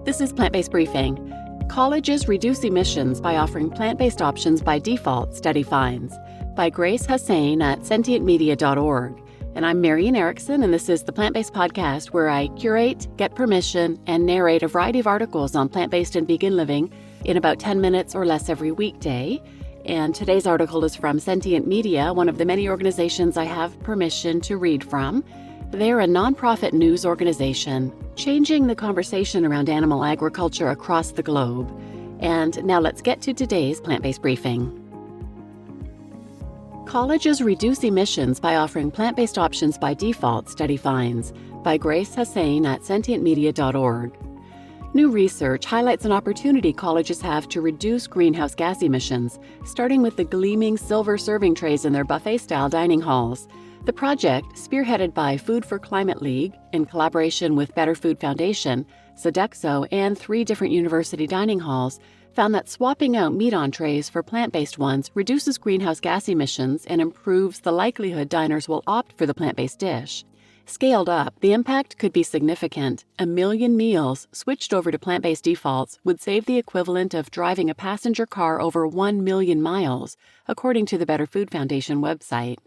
This is Plant-Based Briefing. Colleges reduce emissions by offering plant-based options by default, study finds. By Grace Hussain at sentientmedia.org. And I'm Marian Erickson, and this is the Plant-Based Podcast where I curate, get permission, and narrate a variety of articles on plant-based and vegan living in about 10 minutes or less every weekday. And today's article is from Sentient Media, one of the many organizations I have permission to read from. They're a nonprofit news organization changing the conversation around animal agriculture across the globe. And now let's get to today's plant-based briefing. Colleges reduce emissions by offering plant-based options by default, study finds. By Grace Hussain at sentientmedia.org. New research highlights an opportunity colleges have to reduce greenhouse gas emissions, starting with the gleaming silver serving trays in their buffet-style dining halls. The project, spearheaded by Food for Climate League in collaboration with Better Food Foundation, Sodexo, and 3 different university dining halls, found that swapping out meat entrees for plant-based ones reduces greenhouse gas emissions and improves the likelihood diners will opt for the plant-based dish. Scaled up, the impact could be significant. 1 million meals switched over to plant-based defaults would save the equivalent of driving a passenger car over 1 million miles, according to the Better Food Foundation website.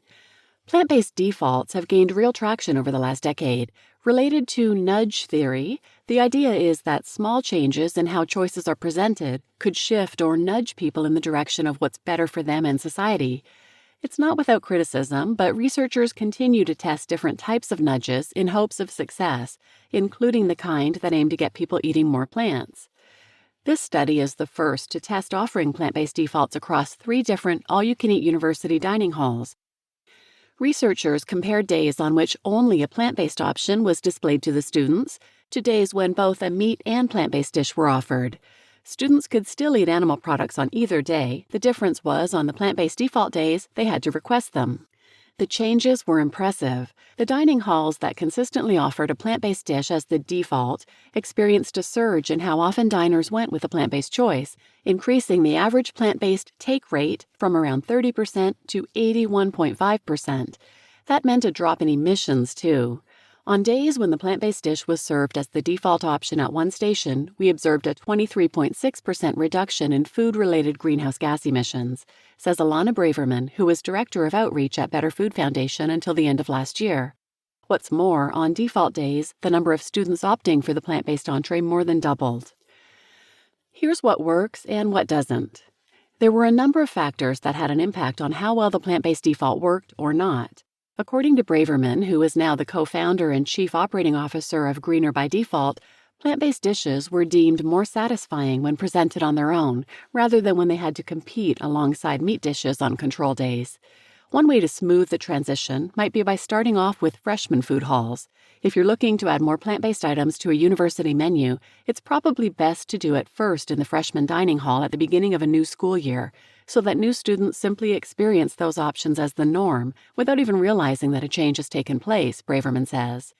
Plant-based defaults have gained real traction over the last decade. Related to nudge theory, the idea is that small changes in how choices are presented could shift or nudge people in the direction of what's better for them and society. It's not without criticism, but researchers continue to test different types of nudges in hopes of success, including the kind that aim to get people eating more plants. This study is the first to test offering plant-based defaults across 3 different all-you-can-eat university dining halls. Researchers compared days on which only a plant-based option was displayed to the students to days when both a meat and plant-based dish were offered. Students could still eat animal products on either day. The difference was on the plant-based default days, they had to request them. The changes were impressive. The dining halls that consistently offered a plant-based dish as the default experienced a surge in how often diners went with a plant-based choice, increasing the average plant-based take rate from around 30% to 81.5%. That meant a drop in emissions, too. On days when the plant-based dish was served as the default option at one station, we observed a 23.6% reduction in food-related greenhouse gas emissions, says Alana Braverman, who was Director of Outreach at Better Food Foundation until the end of last year. What's more, on default days, the number of students opting for the plant-based entree more than doubled. Here's what works and what doesn't. There were a number of factors that had an impact on how well the plant-based default worked or not. According to Braverman, who is now the co-founder and chief operating officer of Greener by Default, plant-based dishes were deemed more satisfying when presented on their own, rather than when they had to compete alongside meat dishes on control days. One way to smooth the transition might be by starting off with freshman food halls. If you're looking to add more plant-based items to a university menu, it's probably best to do it first in the freshman dining hall at the beginning of a new school year, so that new students simply experience those options as the norm without even realizing that a change has taken place, Braverman says.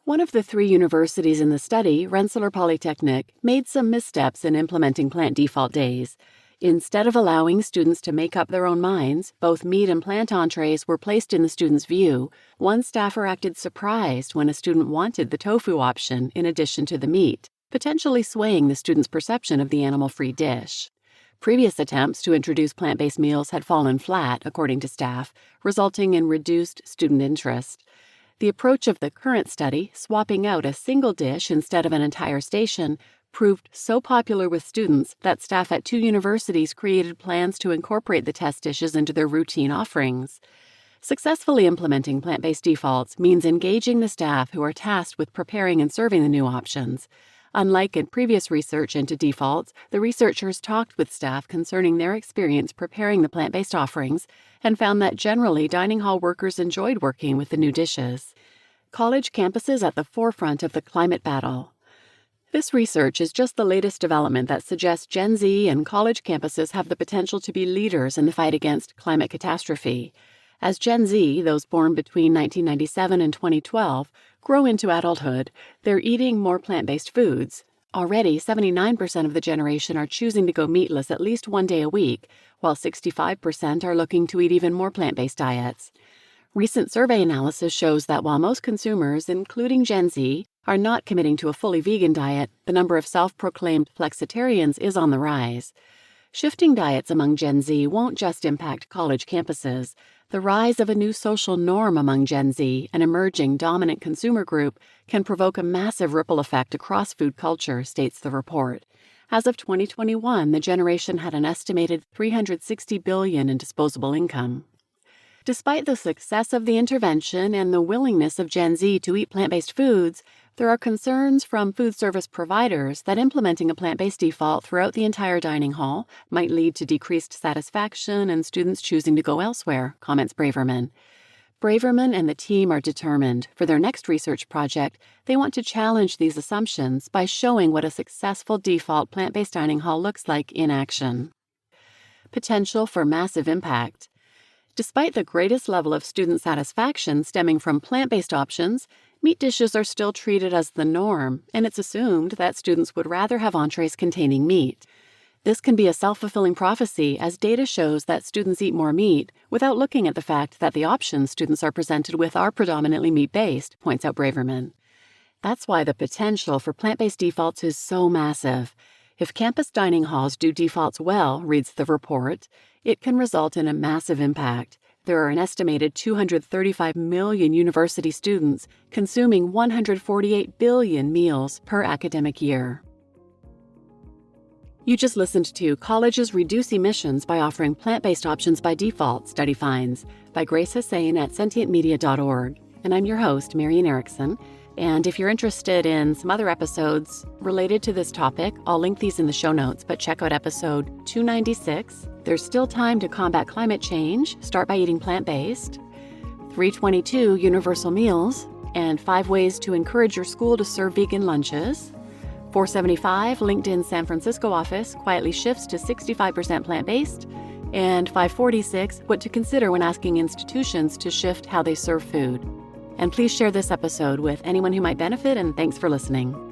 One of the 3 universities in the study, Rensselaer Polytechnic, made some missteps in implementing plant default days. Instead of allowing students to make up their own minds, both meat and plant entrees were placed in the student's view. One staffer acted surprised when a student wanted the tofu option in addition to the meat, potentially swaying the student's perception of the animal-free dish. Previous attempts to introduce plant-based meals had fallen flat, according to staff, resulting in reduced student interest. The approach of the current study, swapping out a single dish instead of an entire station, proved so popular with students that staff at 2 universities created plans to incorporate the test dishes into their routine offerings. Successfully implementing plant-based defaults means engaging the staff who are tasked with preparing and serving the new options. Unlike in previous research into defaults, the researchers talked with staff concerning their experience preparing the plant-based offerings and found that generally dining hall workers enjoyed working with the new dishes. College campuses at the forefront of the climate battle. This research is just the latest development that suggests Gen Z and college campuses have the potential to be leaders in the fight against climate catastrophe. As Gen Z, those born between 1997 and 2012, grow into adulthood, they're eating more plant-based foods. Already, 79% of the generation are choosing to go meatless at least 1 day a week, while 65% are looking to eat even more plant-based diets. Recent survey analysis shows that while most consumers, including Gen Z, are not committing to a fully vegan diet, the number of self-proclaimed flexitarians is on the rise. Shifting diets among Gen Z won't just impact college campuses. The rise of a new social norm among Gen Z, an emerging dominant consumer group, can provoke a massive ripple effect across food culture, states the report. As of 2021, the generation had an estimated $360 billion in disposable income. Despite the success of the intervention and the willingness of Gen Z to eat plant-based foods, there are concerns from food service providers that implementing a plant-based default throughout the entire dining hall might lead to decreased satisfaction and students choosing to go elsewhere, comments Braverman. Braverman and the team are determined. For their next research project, they want to challenge these assumptions by showing what a successful default plant-based dining hall looks like in action. Potential for massive impact. Despite the greatest level of student satisfaction stemming from plant-based options, meat dishes are still treated as the norm, and it's assumed that students would rather have entrees containing meat. This can be a self-fulfilling prophecy, as data shows that students eat more meat without looking at the fact that the options students are presented with are predominantly meat-based, points out Braverman. That's why the potential for plant-based defaults is so massive. If campus dining halls do defaults well, reads the report, it can result in a massive impact. There are an estimated 235 million university students consuming 148 billion meals per academic year. You just listened to Colleges Reduce Emissions by Offering Plant-Based Options by Default, Study Finds, by Grace Hussain at sentientmedia.org. And I'm your host, Marian Erickson. And if you're interested in some other episodes related to this topic, I'll link these in the show notes, but check out episode 296. There's still time to combat climate change. Start by eating plant-based. 322 universal meals and 5 ways to encourage your school to serve vegan lunches. 475 LinkedIn San Francisco office quietly shifts to 65% plant-based. And 546 what to consider when asking institutions to shift how they serve food. And please share this episode with anyone who might benefit, and thanks for listening.